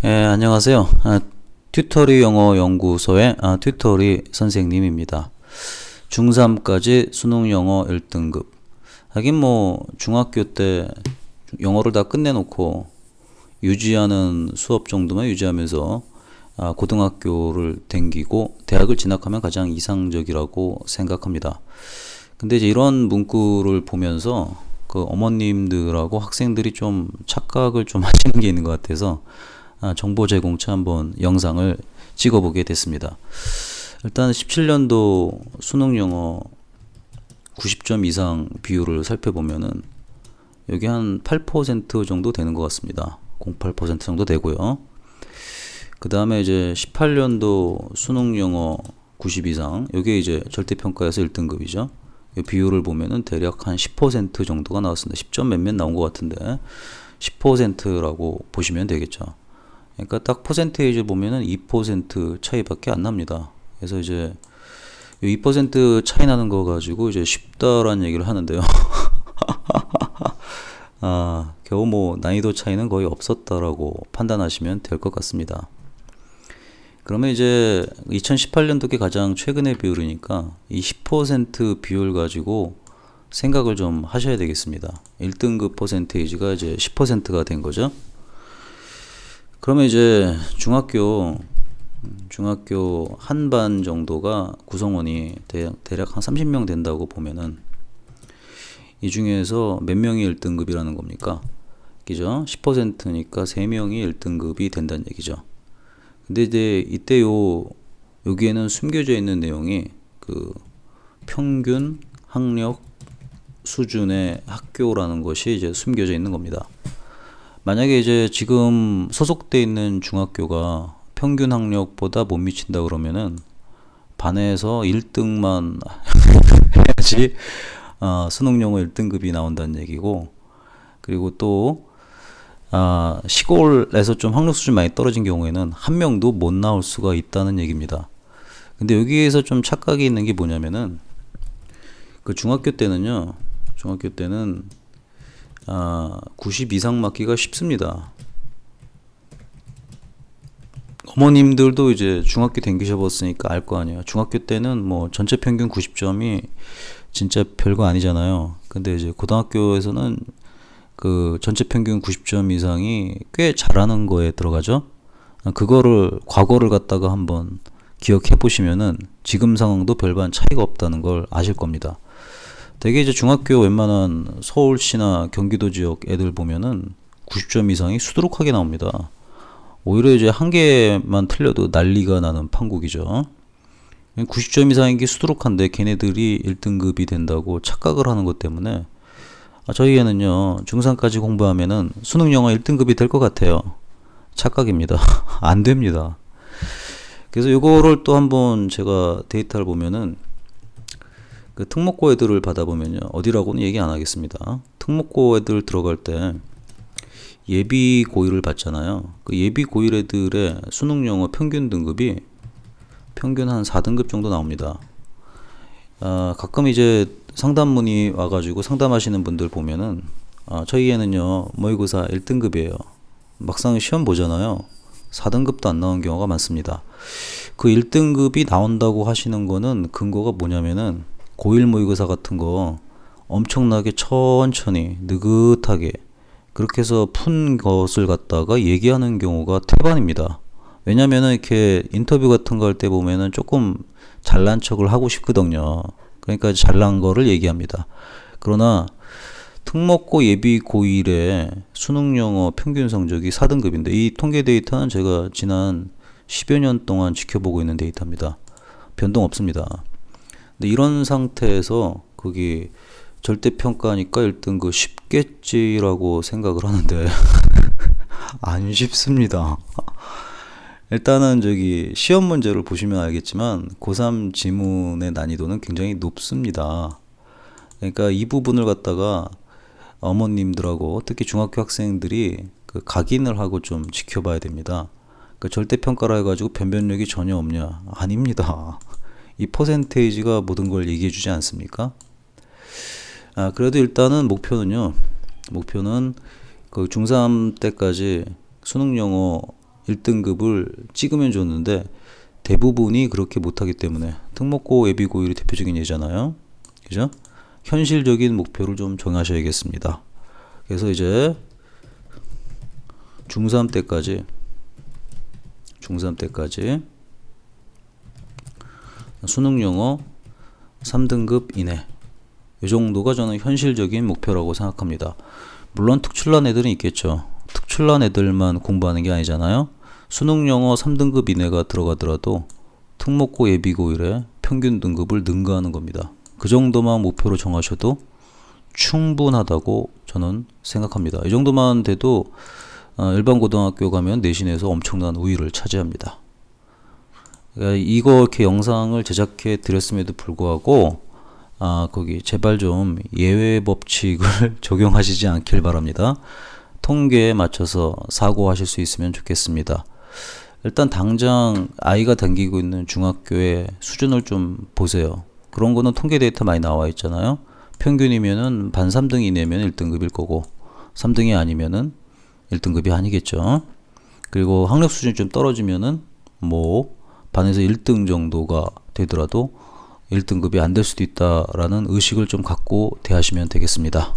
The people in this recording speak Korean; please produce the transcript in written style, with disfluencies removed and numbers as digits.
안녕하세요. 튜터리 영어 연구소의 튜터리 선생님입니다. 중3까지 수능 영어 1등급. 하긴 뭐 중학교 때 영어를 다 끝내놓고 유지하는 수업 정도만 유지하면서 고등학교를 댕기고 대학을 진학하면 가장 이상적이라고 생각합니다. 근데 이제 이런 문구를 보면서 그 어머님들하고 학생들이 좀 착각을 좀 하시는 게 있는 것 같아서 정보 제공차 한번 영상을 찍어보게 됐습니다. 일단 17년도 수능 영어 90점 이상 비율을 살펴보면은 여기 한 8% 정도 되는 것 같습니다. 0.8% 정도 되고요. 그 다음에 이제 18년도 수능 영어 90 이상, 이게 이제 절대평가에서 1등급이죠. 이 비율을 보면은 대략 한 10% 정도가 나왔습니다. 10점 몇몇 나온 것 같은데 10%라고 보시면 되겠죠. 그러니까 딱 퍼센테이지 보면은 2% 차이밖에 안 납니다. 그래서 이제 2% 차이 나는 거 가지고 이제 쉽다라는 얘기를 하는데요. 겨우 뭐 난이도 차이는 거의 없었다라고 판단하시면 될 것 같습니다. 그러면 이제 2018년도에 가장 최근의 비율이니까 이 10% 비율 가지고 생각을 좀 하셔야 되겠습니다. 1등급 퍼센테이지가 이제 10%가 된 거죠. 그러면 이제 중학교 한 반 정도가 구성원이 대략 한 30명 된다고 보면은 이 중에서 몇 명이 1등급이라는 겁니까? 그죠? 10%니까 3명이 1등급이 된다는 얘기죠. 근데 이제 이때 여기에는 숨겨져 있는 내용이 그 평균 학력 수준의 학교라는 것이 이제 숨겨져 있는 겁니다. 만약에 이제 지금 소속돼 있는 중학교가 평균 학력보다 못 미친다 그러면은 반에서 1등만 해야지 수능 영어 1등급이 나온다는 얘기고, 그리고 또 시골에서 좀 학력 수준이 많이 떨어진 경우에는 한 명도 못 나올 수가 있다는 얘기입니다. 근데 여기에서 좀 착각이 있는 게 뭐냐면은 그 중학교 때는 90 이상 맞기가 쉽습니다. 어머님들도 이제 중학교 댕기셔 봤으니까 알 거 아니에요. 중학교 때는 뭐 전체 평균 90점이 진짜 별거 아니잖아요. 근데 이제 고등학교에서는 그 전체 평균 90점 이상이 꽤 잘하는 거에 들어가죠. 그거를 과거를 갖다가 한번 기억해 보시면은 지금 상황도 별반 차이가 없다는 걸 아실 겁니다. 되게 이제 중학교 웬만한 서울시나 경기도 지역 애들 보면은 90점 이상이 수두룩하게 나옵니다. 오히려 이제 한 개만 틀려도 난리가 나는 판국이죠. 90점 이상인 게 수두룩한데 걔네들이 1등급이 된다고 착각을 하는 것 때문에 저희 애는요 중3까지 공부하면은 수능 영어 1등급이 될 것 같아요. 착각입니다. 안 됩니다. 그래서 이거를 또 한번 제가 데이터를 보면은 그 특목고 애들을 받아보면요, 어디라고는 얘기 안 하겠습니다. 특목고 애들 들어갈 때 예비 고일을 받잖아요. 그 예비 고일 애들의 수능 영어 평균 등급이 평균 한 4등급 정도 나옵니다. 가끔 이제 상담문이 와가지고 상담하시는 분들 보면은 저희 애는요 모의고사 1등급이에요. 막상 시험 보잖아요, 4등급도 안 나온 경우가 많습니다. 그 1등급이 나온다고 하시는 거는 근거가 뭐냐면은 고1 모의고사 같은 거 엄청나게 천천히 느긋하게 그렇게 해서 푼 것을 갖다가 얘기하는 경우가 태반입니다. 왜냐면은 이렇게 인터뷰 같은 거 할 때 보면은 조금 잘난 척을 하고 싶거든요. 그러니까 잘난 거를 얘기합니다. 그러나 특목고 예비 고1의 수능 영어 평균 성적이 4등급인데 이 통계 데이터는 제가 지난 10여 년 동안 지켜보고 있는 데이터입니다. 변동 없습니다. 근데 이런 상태에서 거기 절대평가니까 1등급 쉽겠지라고 생각을 하는데 안 쉽습니다. 일단은 저기 시험 문제를 보시면 알겠지만 고3 지문의 난이도는 굉장히 높습니다. 그러니까 이 부분을 갖다가 어머님들하고 특히 중학교 학생들이 그 각인을 하고 좀 지켜봐야 됩니다. 그 절대평가라 해가지고 변별력이 전혀 없냐? 아닙니다. 이 퍼센테이지가 모든 걸 얘기해 주지 않습니까? 그래도 일단은 목표는 그 중3 때까지 수능 영어 1등급을 찍으면 좋는데 대부분이 그렇게 못하기 때문에 특목고 예비고1이 대표적인 예잖아요. 그죠? 현실적인 목표를 좀 정하셔야겠습니다. 그래서 이제 중3 때까지 수능 영어 3등급 이내 이 정도가 저는 현실적인 목표라고 생각합니다. 물론 특출난 애들은 있겠죠. 특출난 애들만 공부하는 게 아니잖아요. 수능 영어 3등급 이내가 들어가더라도 특목고 예비고1에 평균 등급을 능가하는 겁니다. 그 정도만 목표로 정하셔도 충분하다고 저는 생각합니다. 이 정도만 돼도 일반 고등학교 가면 내신에서 엄청난 우위를 차지합니다. 이거 이렇게 영상을 제작해 드렸음에도 불구하고 거기 제발 좀 예외 법칙을 적용하시지 않길 바랍니다. 통계에 맞춰서 사고하실 수 있으면 좋겠습니다. 일단 당장 아이가 다니고 있는 중학교의 수준을 좀 보세요. 그런 거는 통계 데이터 많이 나와 있잖아요. 평균이면은 반 3등 이내면 1등급일 거고 3등이 아니면은 1등급이 아니겠죠. 그리고 학력 수준이 좀 떨어지면은 뭐 반에서 1등 정도가 되더라도 1등급이 안 될 수도 있다라는 의식을 좀 갖고 대하시면 되겠습니다.